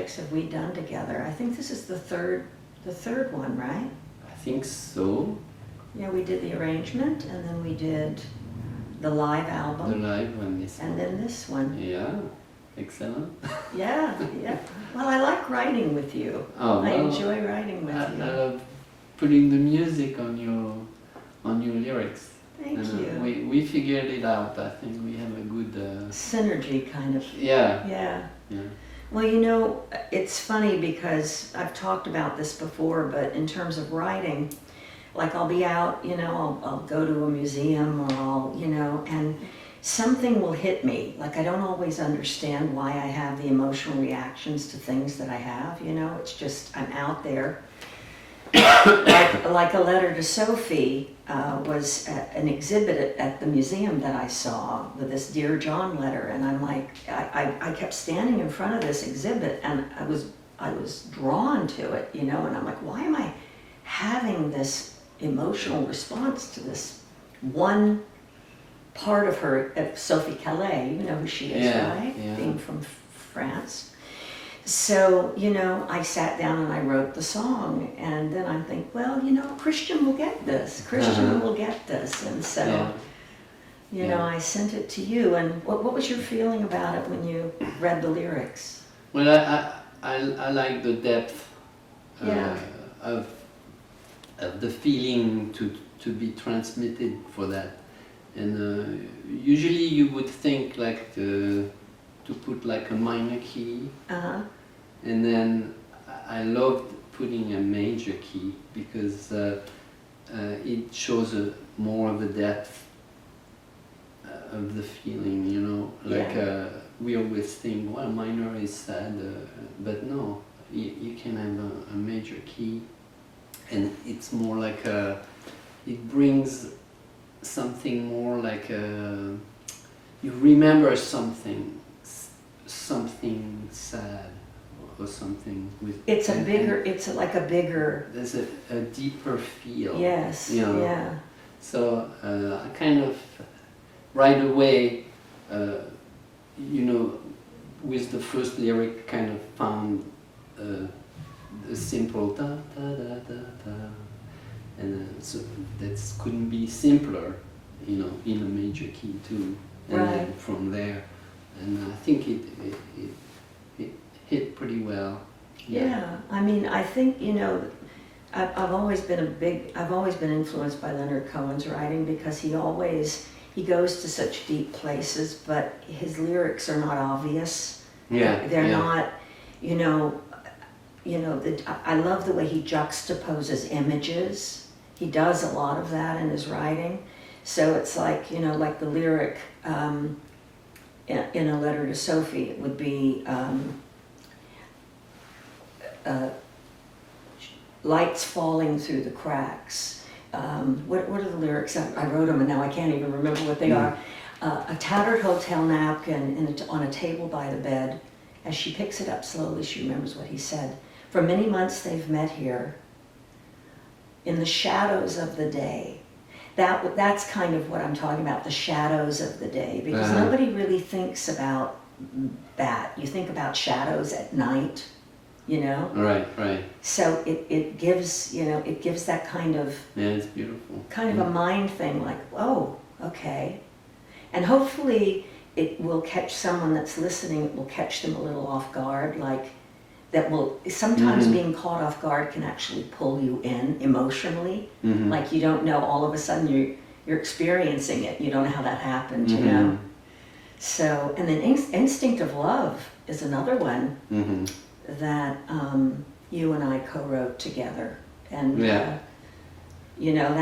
projects have we done together? I think this is the third one, right? I think so. Yeah, we did the arrangement, and then we did the live album. The live one, yes. And then this one. Yeah, excellent. Yeah, yeah. Well, I like writing with you. Oh, I well, enjoy writing with I you. love putting the music on your lyrics. Thank And, you. we figured it out. I think we have a good Synergy, kind of. yeah. Yeah. Yeah. Well, you know, it's funny because I've talked about this before, but in terms of writing, like I'll be out, you know, I'll go to a museum or I'll, you know, and something will hit me. Like I don't always understand why I have the emotional reactions to things that I have, you know, it's just, I'm out there. like a letter to Sophie was an exhibit at the museum that I saw with this Dear John letter, and I'm like, I kept standing in front of this exhibit and I was drawn to it, you know, and I'm like, why am I having this emotional response to this one part of her, Sophie Calais, you know who she is, right? Yeah. Being from France. So, you know, I sat down and I wrote the song, and then I think, well, you know, Christian will get this. Christian will get this. And so, you know, I sent it to you. And what was your feeling about it when you read the lyrics? Well, I like the depth of the feeling to be transmitted for that. And usually you would think like to put like a minor key. And then I loved putting a major key because it shows more of the depth of the feeling, you know. Like we always think, well, minor is sad, but no, you can have a major key, and it's more like it brings something more like you remember something sad. Or something with it's a bigger, it's like a bigger, there's a deeper feel. Yes, you know? yeah. So I kind of right away, you know, with the first lyric, kind of found the simple da da da da da, and so that couldn't be simpler, you know, in a major key too. And then from there, and I think it hit pretty well. Yeah, I mean, I think, you know, I've always been influenced by Leonard Cohen's writing because he goes to such deep places, but his lyrics are not obvious. They're not, you know, I love the way he juxtaposes images. He does a lot of that in his writing. So it's like, you know, like the lyric in a letter to Sophie, it would be, lights falling through the cracks. What are the lyrics? I wrote them and now I can't even remember what they are. A tattered hotel napkin on a table by the bed. As she picks it up slowly, she remembers what he said. For many months they've met here in the shadows of the day. That's kind of what I'm talking about, the shadows of the day, because nobody really thinks about that. You think about shadows at night, you know? Right. So it gives, you know, it gives that kind of... Yeah, it's beautiful. Kind of a mind thing, like, oh, okay. And hopefully it will catch someone that's listening, it will catch them a little off guard, like, that will, sometimes being caught off guard can actually pull you in emotionally. Like you don't know, all of a sudden you're experiencing it, you don't know how that happened, you know? So, and then Instinct of Love is another one that you and I co-wrote together. And, you know,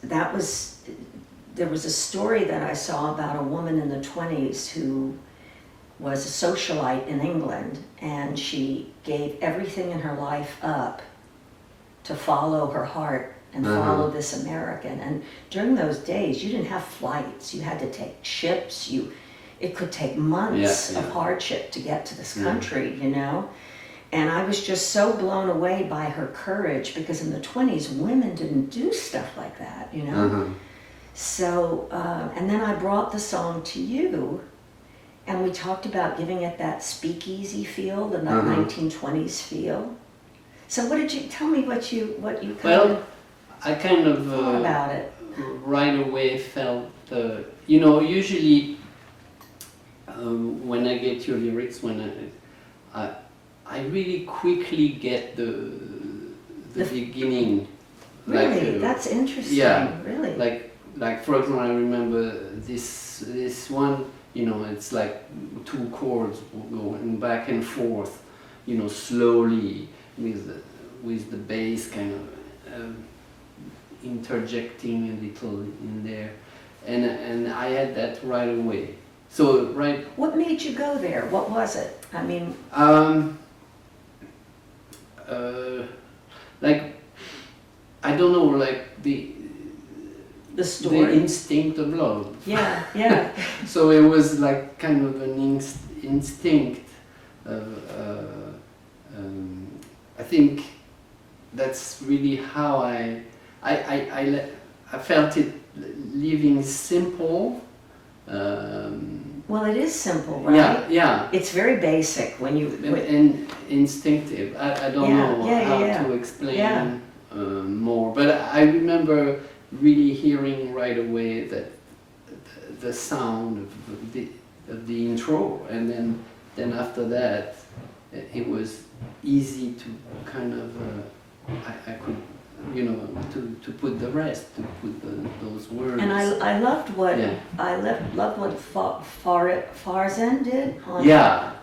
there was a story that I saw about a woman in the 20s who was a socialite in England, and she gave everything in her life up to follow her heart and follow this American. And during those days, you didn't have flights. You had to take ships. It could take months of hardship to get to this country, you know? And I was just so blown away by her courage, because in the 20s, women didn't do stuff like that, you know? So, and then I brought the song to you, And we talked about giving it that speakeasy feel, the 1920s feel. So what did you tell me? What you kind of I kind of thought about it? right away felt usually when I get your lyrics, when I really quickly get the beginning. Really, like, that's interesting. Yeah, really. Like for example, I remember this one. It's like two chords going back and forth, slowly with the bass kind of interjecting a little in there, and I had that right away. So right. What made you go there? What was it? I mean. Like I don't know, like the story, the instinct of love. Yeah, yeah. So it was like kind of an instinct. I think that's really how I felt it, living simple. Well, it is simple, right? Yeah, yeah. It's very basic when you. And instinctive. I don't know how to explain more, but I remember really hearing right away that the sound of the intro, and then after that, it was easy to kind of I could to put the rest, to put those words. And I loved what loved what Farzan did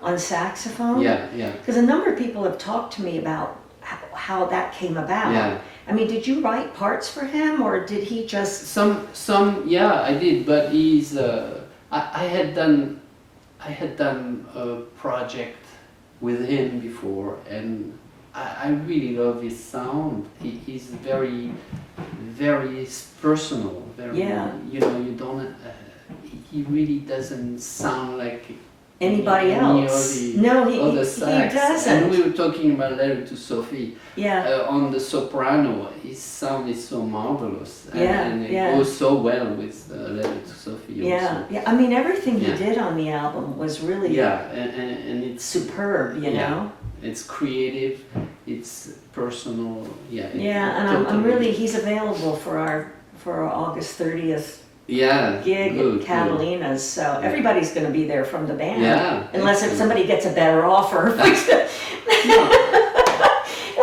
on saxophone. Yeah, yeah. Because a number of people have talked to me about how that came about. Yeah. I mean, did you write parts for him, or did he just some? Yeah, I did. But he's I had done a project with him before, and I really love his sound. He's very, very personal. Very, you don't. He really doesn't sound like anybody else. No, he doesn't. And we were talking about Letter to Sophie. Yeah. On the soprano, his sound is so marvelous. And it yeah. goes so well with Letter to Sophie. Yeah, also. yeah. I mean, everything he did on the album was really and it's superb. You know. It's creative, it's personal, and I'm really, he's available for our August 30th gig at Catalina's, so everybody's going to be there from the band. Yeah. Unless if somebody gets a better offer. Well,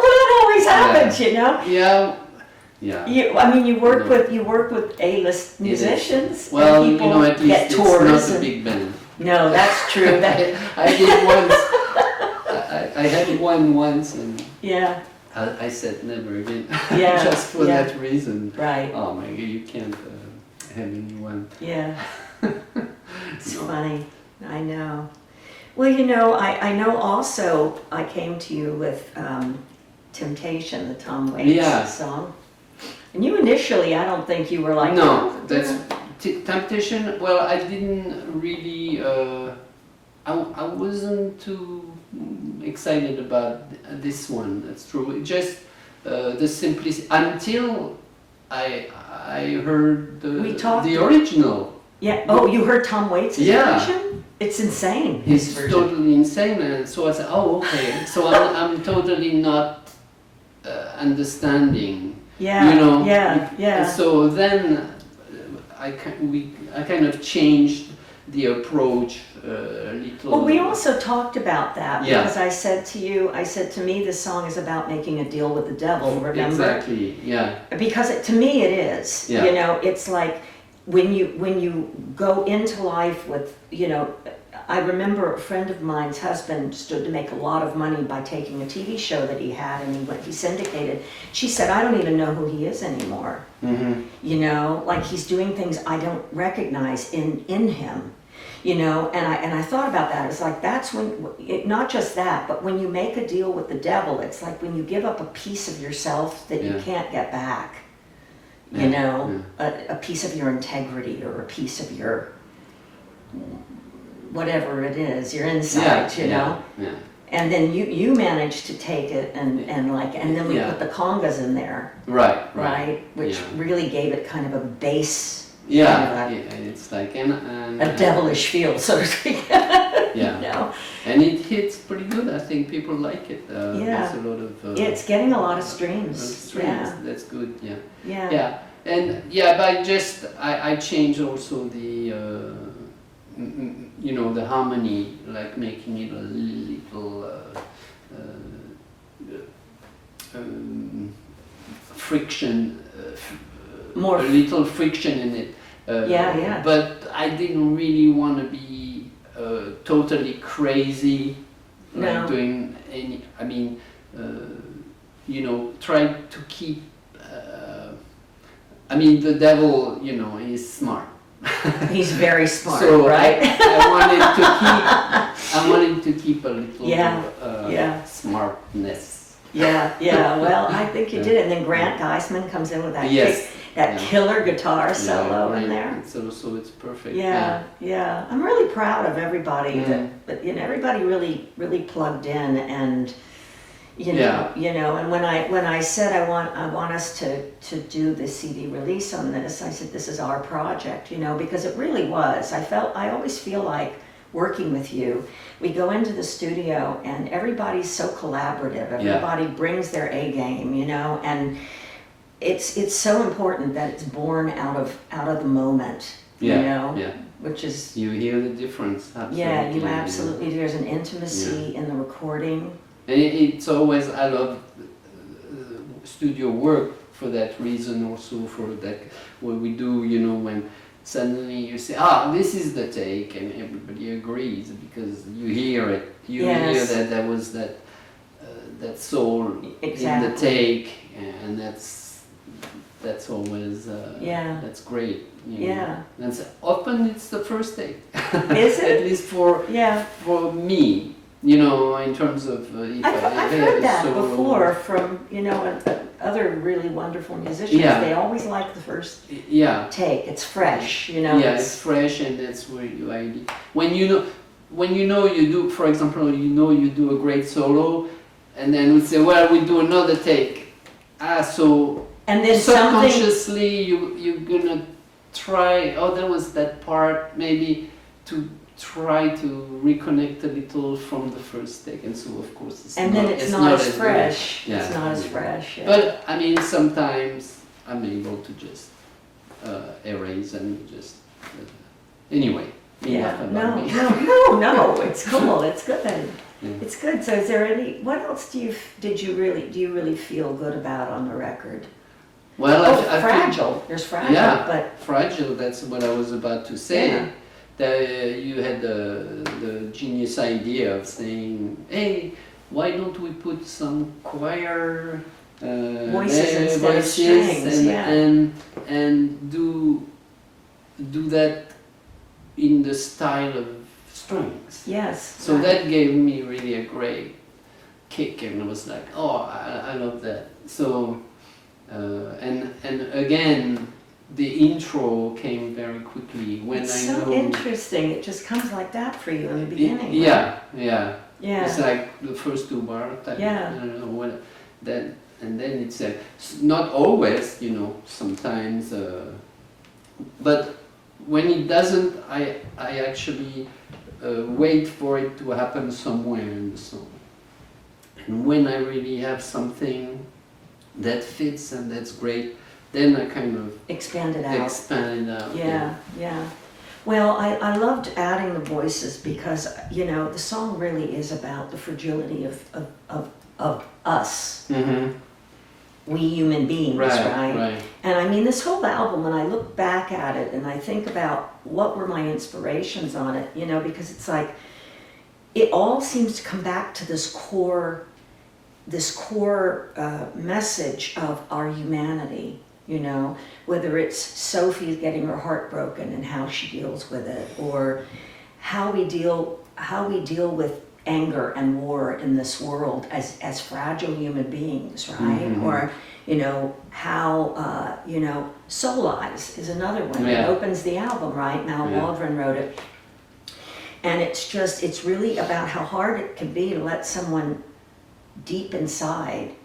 that always happens, you know? Yeah. Yeah. You work with A-list musicians. Well, and people at least get it's tours. not a big band. No, that's true. I did once. I had one once, and I said never again. Just for that reason. Right. Oh my God, you can't have anyone. Yeah. It's funny. I know. Well, I know also I came to you with Temptation, the Tom Waits song. And you initially, I don't think you were like... No, that's Temptation. Well, I didn't really... I wasn't too excited about this one. That's true. It just the simplicity until I heard the original. Yeah. Oh, you heard Tom Waits' version? It's insane. It's totally insane. And so I said, oh, okay. So I'm totally not understanding. Yeah. And so then I kind of changed the approach a little. Well, we also talked about that because I said to me, this song is about making a deal with the devil, remember? Exactly, yeah. Because to me it is, it's like when you go into life with, I remember a friend of mine's husband stood to make a lot of money by taking a TV show that he had, and he syndicated. She said, I don't even know who he is anymore. Mm-hmm. Like he's doing things I don't recognize in him. And I thought about that. It's like that's when, not just that, but when you make a deal with the devil, it's like when you give up a piece of yourself that you can't get back. A piece of your integrity or a piece of your whatever it is, your insight, Yeah. And then you managed to take it and then we put the congas in there. Right? Which really gave it kind of a bass Yeah, it's like a devilish feel, so to speak. yeah, You know? and it hits pretty good. I think people like it. There's a lot of It's getting a lot of streams. streams. That's good. Yeah. Yeah. And but just I changed also the the harmony, like making it a little friction, More a little friction in it. But I didn't really want to be totally crazy, like No. doing any. I mean, try to keep. I mean, the devil, is smart. He's very smart, So right? I wanted to keep a little smartness. Yeah. Well, I think you did it. And then Grant Geisman comes in with that killer guitar solo in there. So it's perfect. Yeah. I'm really proud of everybody but everybody really plugged in, and and when I said I want us to do the CD release on this, I said this is our project, because it really was. I always feel like working with you, we go into the studio and everybody's so collaborative. Everybody brings their A game, and it's so important that it's born out of the moment, which is you hear the difference. Absolutely. Yeah, you absolutely. There's an intimacy in the recording. And it's always, I love studio work for that reason, also for that what we do, when suddenly you say, this is the take, and everybody agrees because you hear it. You hear that there was that soul in the take, and that's always that's great. And often it's the first take. Is it? At least for me. In terms of if I've heard that before from other really wonderful musicians. They always like the first take. It's fresh, it's fresh, and that's where when you do, for example, you do a great solo, and then we say, well, we do another take. And then subconsciously you're gonna try. There was that part, maybe to try to reconnect a little from the first take, and so of course it's not as fresh. It's not as fresh. But I mean, sometimes I'm able to just erase and just anyway. No, it's cool. It's good. It's good. So, is there what else do you really feel good about on the record? Well, I Fragile. think, there's Fragile, but Fragile. That's what I was about to say. You had the genius idea of saying, hey, why don't we put some choir voices instead of strings, and do that in the style of strings. Yes. So that gave me really a great kick, and I was like, I love that. So and again, the intro came very quickly when it's so interesting. It just comes like that for you in the beginning. Yeah. Yeah. It's like the first two bars. Yeah. I don't know and then it's not always, sometimes. But when it doesn't, I actually wait for it to happen somewhere in the song. And when I really have something that fits and that's great, then I kind of expand it out. Yeah. Well, I loved adding the voices because, the song really is about the fragility of us. Mm-hmm. We human beings, right? And I mean, this whole album, when I look back at it and I think about what were my inspirations on it, because it's like, it all seems to come back to this core message of our humanity. Whether it's Sophie getting her heart broken and how she deals with it, or how we deal with anger and war in this world as fragile human beings, right? Mm-hmm. Or how Soul Eyes is another one that opens the album, right? Mal Waldron wrote it, and it's really about how hard it can be to let someone deep inside,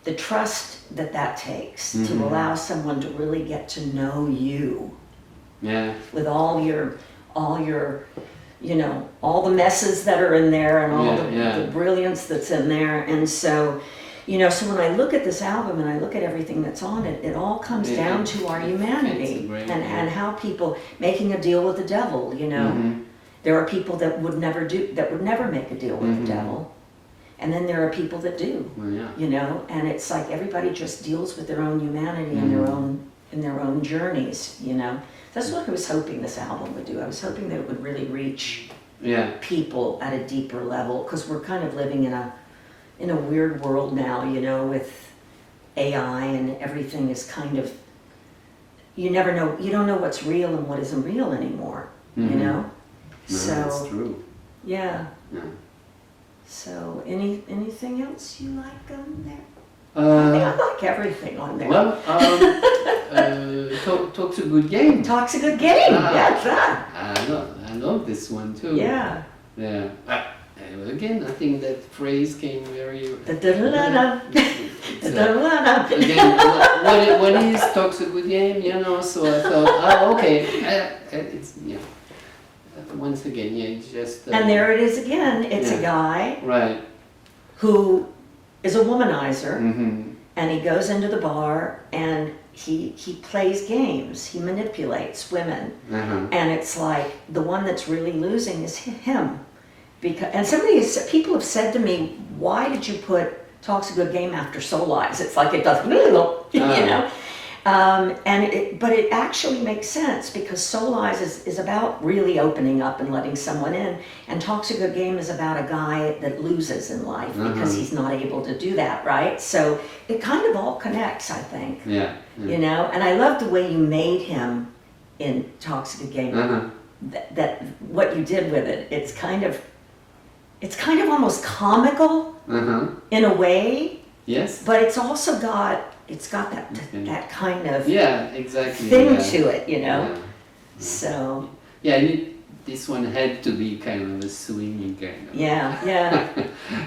the trust that takes to allow someone to really get to know you Yeah. With all your, you know, all the messes that are in there and all the brilliance that's in there. And so, you know, so when I look at this album and I look at everything that's on it, it all comes down to our humanity and how people making a deal with the devil, you know. Mm-hmm. There are people that would never make a deal with the devil. And then there are people that do, you know, and it's like everybody just deals with their own humanity and their own journeys, you know. That's what I was hoping this album would do. I was hoping that it would really reach people at a deeper level, because we're kind of living in a weird world now, you know, with AI and everything is kind of, you don't know what's real and what isn't real anymore, you know. No, so that's true. Yeah. Yeah. So anything else you like on there? I like everything on there. Well, Talk's a good game. Talk's a good game. Yeah, I love this one too. Yeah. Yeah. Again, I think that phrase came very. Da-da-da-da. Da-da-da-da. Again, what is Talk's a good game? You know. So I thought, okay, it's once again, it's just. And there it is again. It's a guy. Who is a womanizer, and he goes into the bar and he plays games. He manipulates women, and it's like the one that's really losing is him. And people have said to me, "Why did you put Talk's a Good Game after Soul Eyes?" It's like it doesn't, you know. But it actually makes sense, because Soul Eyes is about really opening up and letting someone in, and Talk's a Good Game is about a guy that loses in life because he's not able to do that, right? So it kind of all connects, I think. Yeah. You know, and I love the way you made him in Talk's a Good Game. That what you did with it, it's kind of almost comical in a way. Yes. But it's also got that kind of thing to it, you know. Yeah. So. Yeah, this one had to be kind of a swinging kind of. Yeah.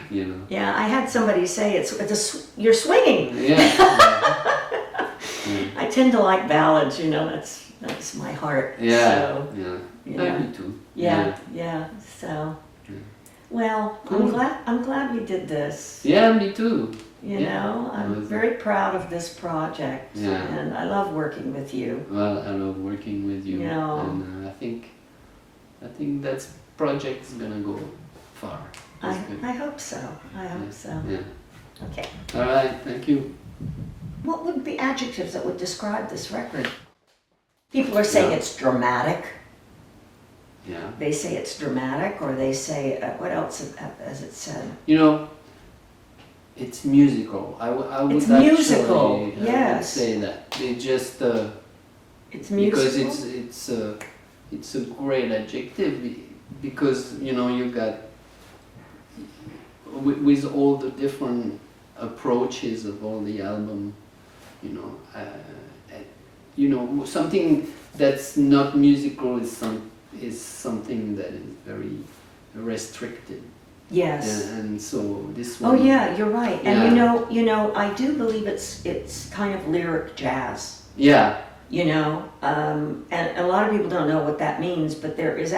You know. Yeah, I had somebody say you're swinging. Yeah. I tend to like ballads, you know. That's my heart. Yeah. So, yeah. Me too. Yeah. So. Well, cool. I'm glad we did this. Yeah, me too. You know, I'm very proud of this project, and I love working with you. Well, I love working with you, and I think that project is gonna go far. I hope so. I hope so. Yeah. Okay. All right. Thank you. What would be adjectives that would describe this record? People are saying it's dramatic. Yeah. They say it's dramatic, or they say, what else has it said? You know, it's musical. I would it's musical. Yes. I would say that. It just. It's musical. Because it's a great adjective, because you know you got with all the different approaches of all the album, you know, something that's not musical is something that is very restricted. Yes. And so this one. Oh yeah, you're right. And you know, I do believe it's kind of lyric jazz. Yeah. You know, and a lot of people don't know what that means, but there is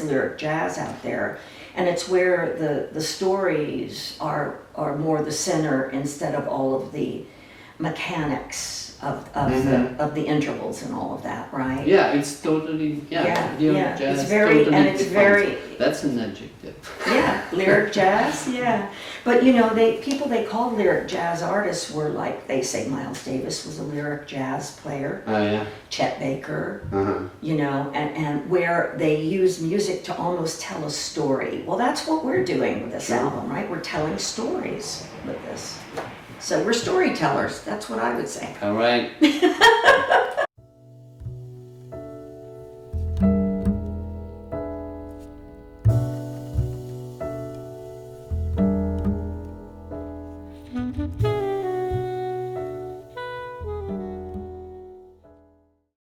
lyric jazz out there, and it's where the stories are more the center instead of all of the mechanics of the intervals and all of that, right? Yeah, it's totally lyric jazz. It's very totally and it's different. Very. That's an adjective. Yeah, lyric jazz. Yeah, but you know, people they call lyric jazz artists were like, they say Miles Davis was a lyric jazz player. Oh yeah. Chet Baker. You know, and where they use music to almost tell a story. Well, that's what we're doing with this album, right? We're telling stories with this. So we're storytellers. That's what I would say. All right.